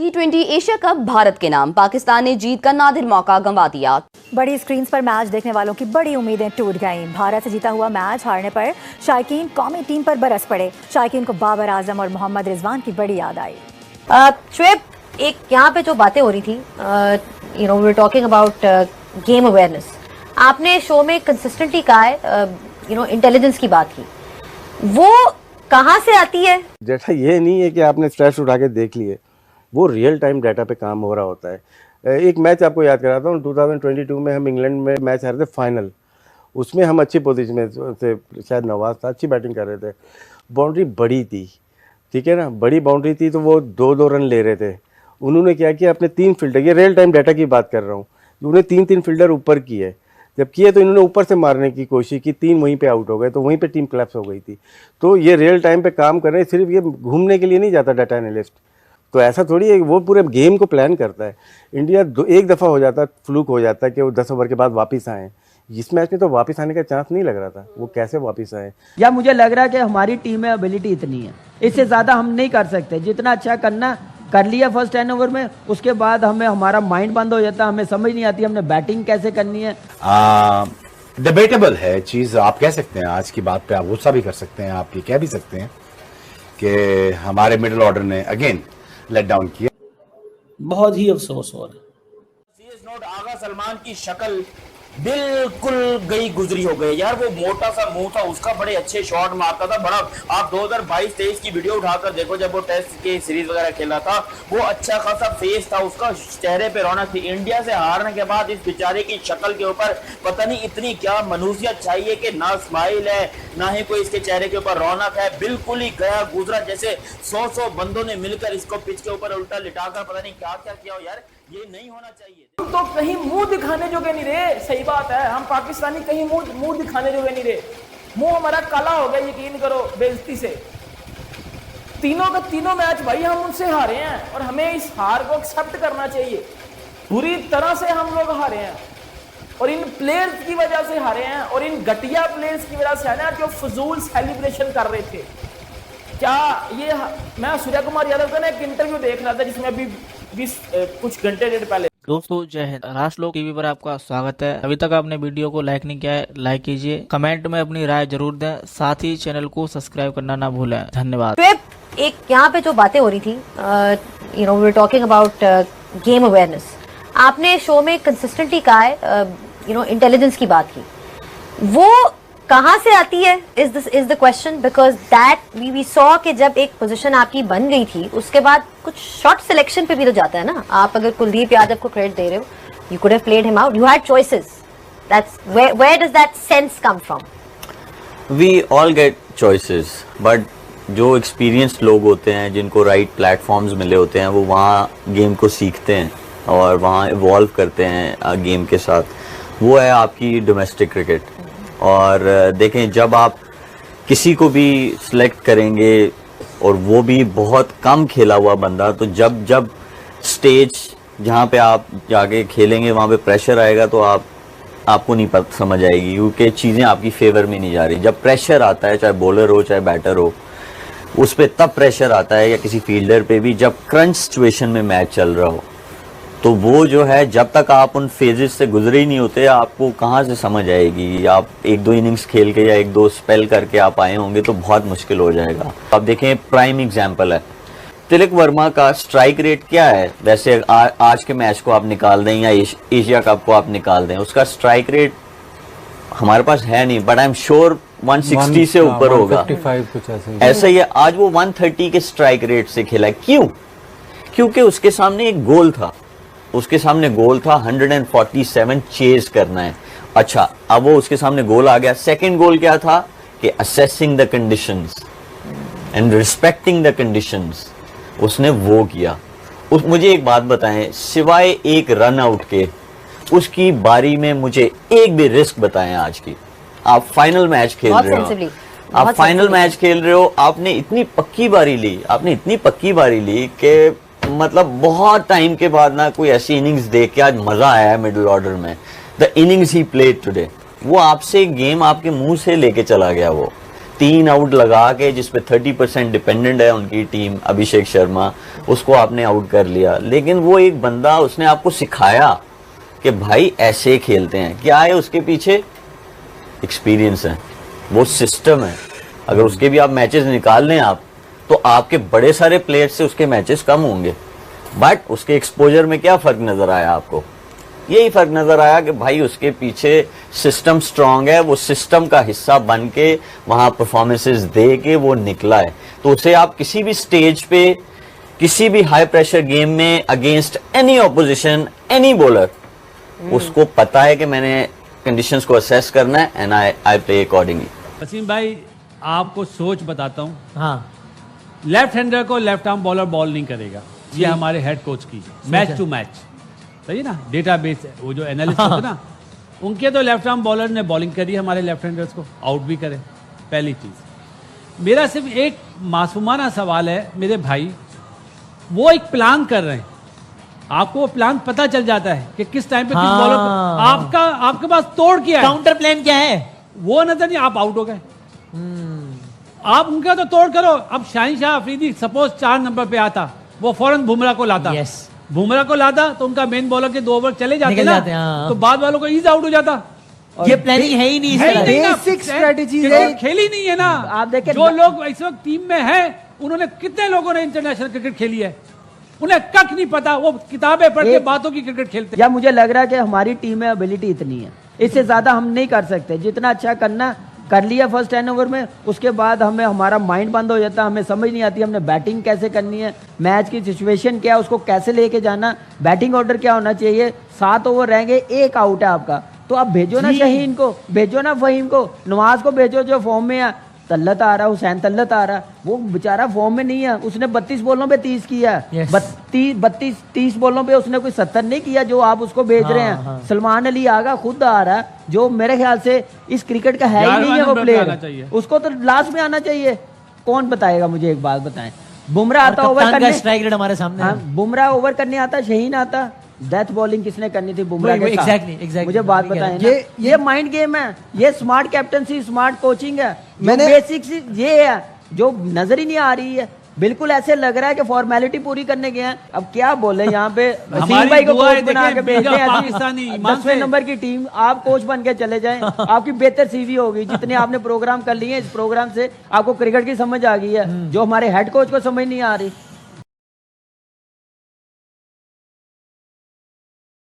T20 Asia cup Bharat के नाम, पाकिस्तान ने जीत का नादिर मौका गंवा दिया। बड़ी स्क्रीन पर मैच देखने वालों की बड़ी उम्मीदें टूट गईं। भारत से जीता हुआ मैच हारने पर शायकीन कौमी टीम पर बरस पड़े। शायकीन को बाबर आजम और मोहम्मद रिजवान की बड़ी याद आई। शुएब, एक यहाँ पे जो बातें हो रही थी, we were talking about game awareness. आपने शो में कंसिस्टेंटली कहा है, इंटेलिजेंस की बात की, वो कहाँ से आती है? डेटा ये नहीं है कि आपने स्ट्रेस उठा के देख लिए, वो रियल टाइम डाटा पे काम हो रहा होता है। एक मैच आपको याद कराता हूँ, 2022 में हम इंग्लैंड में मैच हारे थे फाइनल। उसमें हम अच्छी पोजीशन में थे, शायद नवाज था, अच्छी बैटिंग कर रहे थे, बाउंड्री बड़ी थी, ठीक है ना, बड़ी बाउंड्री थी, तो वो 2-2 रन ले रहे थे। उन्होंने क्या किया, अपने 3 फील्डर, ये रियल टाइम डाटा की बात कर रहा हूँ, उन्होंने 3-3 फील्डर ऊपर किए। जब किए तो इन्होंने ऊपर से मारने की कोशिश की, 3 वहीं पे आउट हो गए, तो वहीं पे टीम कोलैप्स हो गई थी। तो ये रियल टाइम पे काम कर रहे हैं, सिर्फ ये घूमने के लिए नहीं जाता डाटा एनालिस्ट। तो ऐसा थोड़ी है, वो पूरे गेम को प्लान करता है। इंडिया एक दफ़ा हो जाता, फ्लूक हो जाता है कि वो 10 ओवर के बाद वापस आएँ। इस मैच में तो वापस आने का चांस नहीं लग रहा था, वो कैसे वापस आए। या मुझे लग रहा है कि हमारी टीम में एबिलिटी इतनी है, इससे ज़्यादा हम नहीं कर सकते। जितना अच्छा करना कर लिया फर्स्ट 10 ओवर में, उसके बाद हमारा माइंड बंद हो जाता है, हमें समझ नहीं आती हमने बैटिंग कैसे करनी है। डिबेटेबल है चीज़, आप कह सकते हैं, आज की बात पे आप गुस्सा भी कर सकते हैं, आप ये कह भी सकते हैं कि हमारे मिडिल ऑर्डर ने अगेन लेट डाउन किया। बहुत ही अफसोस हो रहा है। आगा सलमान की शक्ल बिल्कुल गई गुजरी हो गई यार। वो मोटा सा मुंह था उसका, बड़े अच्छे शॉट मारता था, बड़ा। आप 2022-23 की वीडियो उठाकर देखो, जब वो टेस्ट के सीरीज वगैरह खेला था, वो अच्छा खासा फेस था उसका, चेहरे पे रौनक थी। इंडिया से हारने के बाद इस बेचारे की शक्ल के ऊपर पता नहीं इतनी क्या मनुसियत चाहिए कि ना स्माइल है, ना ही कोई इसके चेहरे के ऊपर रौनक है। बिल्कुल ही गया गुजरा, जैसे 100 बंदों ने मिलकर इसको पिच के ऊपर उल्टा लिटाकर पता नहीं क्या क्या किया हो यार। ये नहीं होना चाहिए। हम तो कहीं मुंह दिखाने जोगे नहीं रहे, सही बात है, हम पाकिस्तानी कहीं मुंह दिखाने जोगे नहीं रहे। मुंह हमारा काला हो गया, यकीन करो, बेइज्जती से। तीनों का तीनों मैच भाई हम उनसे हारे हैं, और हमें इस हार को एक्सेप्ट करना चाहिए। पूरी तरह से हम लोग हारे हैं, और इन प्लेयर्स की वजह से हारे हैं, और इन घटिया प्लेयर्स की वजह से है ना, जो फजूल सेलिब्रेशन कर रहे थे। क्या ये, मैं सूर्य कुमार यादव का ना एक इंटरव्यू देख रहा था, जिसमें अभी कुछ घंटे डेढ़ पहले। दोस्तों जय हिंद, राष्ट्रलोक टीवी पर आपका स्वागत है। अभी तक आपने वीडियो को लाइक नहीं किया है, लाइक कीजिए, कमेंट में अपनी राय जरूर दें, साथ ही चैनल को सब्सक्राइब करना ना भूलें। धन्यवाद। शुएब, एक यहाँ पे जो बातें हो रही थी, we were talking about game awareness. आपने शो में कंसिस्टेंटली कहा है, इंटेलिजेंस की बात की, वो कहाँ से आती है? Is the question, because that we saw कि जब एक पोजीशन आपकी बन गई थी, उसके बाद कुछ शॉट सिलेक्शन पे भी तो जाता है ना। आप अगर कुलदीप यादव को क्रेडिट दे रहे हो, you could have played him out, you had choices. That's where does that sense come from? We all get choices, but जो एक्सपीरियंस्ड लोग होते हैं, जिनको राइट प्लेटफॉर्म्स मिले होते हैं, वो वहाँ गेम को सीखते हैं और वहाँ इवॉल्व करते हैं गेम के साथ। वो है आपकी डोमेस्टिक क्रिकेट। और देखें, जब आप किसी को भी सिलेक्ट करेंगे, और वो भी बहुत कम खेला हुआ बंदा, तो जब स्टेज जहाँ पे आप जाके खेलेंगे वहाँ पे प्रेशर आएगा, तो आपको नहीं समझ आएगी, क्योंकि चीज़ें आपकी फेवर में नहीं जा रही। जब प्रेशर आता है, चाहे बॉलर हो चाहे बैटर हो, उस पर तब प्रेशर आता है, या किसी फील्डर पे भी, जब क्रंच सिचुएशन में मैच चल रहा हो। तो वो जो है, जब तक आप उन फेजेस से गुजरे ही नहीं होते, आपको कहाँ से समझ आएगी। आप 1-2 इनिंग्स खेल के या 1-2 स्पेल करके आप आए होंगे तो बहुत मुश्किल हो जाएगा। अब देखें, प्राइम एग्जांपल है तिलक वर्मा का स्ट्राइक रेट क्या है। वैसे आज के मैच को आप निकाल दें या एशिया कप को आप निकाल दें, उसका स्ट्राइक रेट हमारे पास है नहीं, बट आई एम श्योर 160 से ऊपर होगा, 155 कुछ ऐसा ही है। आज वो 130 के स्ट्राइक रेट से खेला। क्यों? क्योंकि उसके सामने एक गोल था, 147 चेज करना है। अच्छा, अब वो उसके सामने गोल आ गया। सेकंड गोल क्या था कि assessing the conditions and respecting the conditions, उसने वो किया। मुझे एक बात बताएं, सिवाय एक रन आउट के उसकी बारी में मुझे एक भी रिस्क बताएं आज की। आप फाइनल मैच खेल रहे हो, आपने इतनी पक्की बारी ली कि मतलब बहुत टाइम के बाद ना कोई ऐसी इनिंग्स देख के आज मजा आया है मिडिल ऑर्डर में। The innings he played today, वो आपसे गेम आपके मुंह से लेके चला गया। वो 3 आउट लगा के जिसपे 30% डिपेंडेंट है उनकी टीम, अभिषेक शर्मा, उसको आपने आउट कर लिया। लेकिन वो एक बंदा, उसने आपको सिखाया कि भाई ऐसे खेलते हैं। क्या है उसके पीछे? एक्सपीरियंस है, वो सिस्टम है। अगर उसके भी आप मैचेस निकाल लें आप, तो आपके बड़े सारे प्लेयर्स से उसके मैचेस कम होंगे, बट उसके एक्सपोजर में क्या फर्क नजर आया आपको? यही फर्क नजर आया कि भाई उसके पीछे सिस्टम स्ट्रांग है, वो सिस्टम का हिस्सा बन के वहां परफॉर्मेंसेस दे के वो निकला है। तो उसे आप किसी भी स्टेज पे, किसी भी हाई प्रेशर गेम में against any opposition, any bowler, उसको पता है कि मैंने कंडीशंस को असेस करना है and I play accordingly. Wasim भाई, आपको सोच बताता हूँ। हाँ, लेफ्ट हैंडर को लेफ्ट आर्म बॉलर बॉल नहीं करेगा, ये हमारे हेड कोच की मैच टू मैच, सही ना, डेटाबेस, वो जो एनालिस्ट होते ना, उनके तो लेफ्ट आर्म बॉलर ने बॉलिंग करी हमारे लेफ्ट हैंडर्स को, आउट भी करे। पहली चीज, मेरा सिर्फ एक मासूमाना सवाल है मेरे भाई, वो एक प्लान कर रहे हैं, आपको वो प्लान पता चल जाता है कि किस टाइम पे किस बॉलर को, आपके पास तोड़ क्या है, काउंटर प्लान क्या है, वो नजर नहीं, आप आउट हो गए। आप उनका तो तोड़ करो। अब शाहीन शाह अफरीदी सपोज 4 नंबर पे आता, वो फौरन बुमराह को लाता, बुमराह को लाता तो उनका मेन बॉलर के 2 ओवर चले जाते ना, तो बाद वालों को ईज आउट हो जाता। ये प्लानिंग है ही नहीं, बेसिक स्ट्रेटजी खेली नहीं है ना। आप देखें, जो लोग इस वक्त टीम में हैं, उन्होंने, कितने लोगों ने इंटरनेशनल क्रिकेट खेली है, उन्हें कख नहीं पता, वो किताबें पढ़ के बातों की क्रिकेट खेलते। या मुझे लग रहा है कि हमारी टीम में एबिलिटी इतनी है, इससे ज्यादा हम नहीं कर सकते। जितना अच्छा करना कर लिया फर्स्ट 10 ओवर में, उसके बाद हमें हमारा माइंड बंद हो जाता है, हमें समझ नहीं आती हमने बैटिंग कैसे करनी है, मैच की सिचुएशन क्या है, उसको कैसे लेके जाना, बैटिंग ऑर्डर क्या होना चाहिए। 7 ओवर रहेंगे, 1 आउट है आपका, तो आप भेजो ना शाहीन को, भेजो ना फहीम को, नवाज को भेजो जो फॉर्म में है। तल्लत आ रहा, हुसैन तल्लत आ रहा, वो बेचारा फॉर्म में नहीं है, उसने 32 बॉलों पे 30 किया है। 30 बॉलों पे उसने कोई 70 नहीं किया जो आप उसको भेज रहे हैं। सलमान अली आगा खुद आ रहा है, जो मेरे ख्याल से इस क्रिकेट का है ही नहीं है वो प्लेयर, उसको तो लास्ट में आना चाहिए। कौन बताएगा मुझे, एक बात बताएं। बुमराह आता ओवर करने, स्ट्राइक रेट हमारे सामने, बुमराह ओवर करने आता, शाहीन आता, डेथ बॉलिंग किसने करनी थी बुमराह के साथ? एग्जैक्टली मुझे बात बताएं ना, ये माइंड गेम है, ये स्मार्ट कैप्टनसी, स्मार्ट कोचिंग है, मैंने बेसिक्स ये है जो नजर ही नहीं आ रही है। बिल्कुल ऐसे लग रहा है कि फॉर्मेलिटी पूरी करने गए हैं। अब क्या बोले यहाँ पे, वसीम भाई को कोच बना के भेज दें, 10वें नंबर की टीम, आप कोच बन के चले जाएं, आपकी बेहतर सीवी होगी। जितने आपने प्रोग्राम कर लिए, इस प्रोग्राम से आपको क्रिकेट की समझ आ गई है, जो हमारे हेड कोच को समझ नहीं आ रही।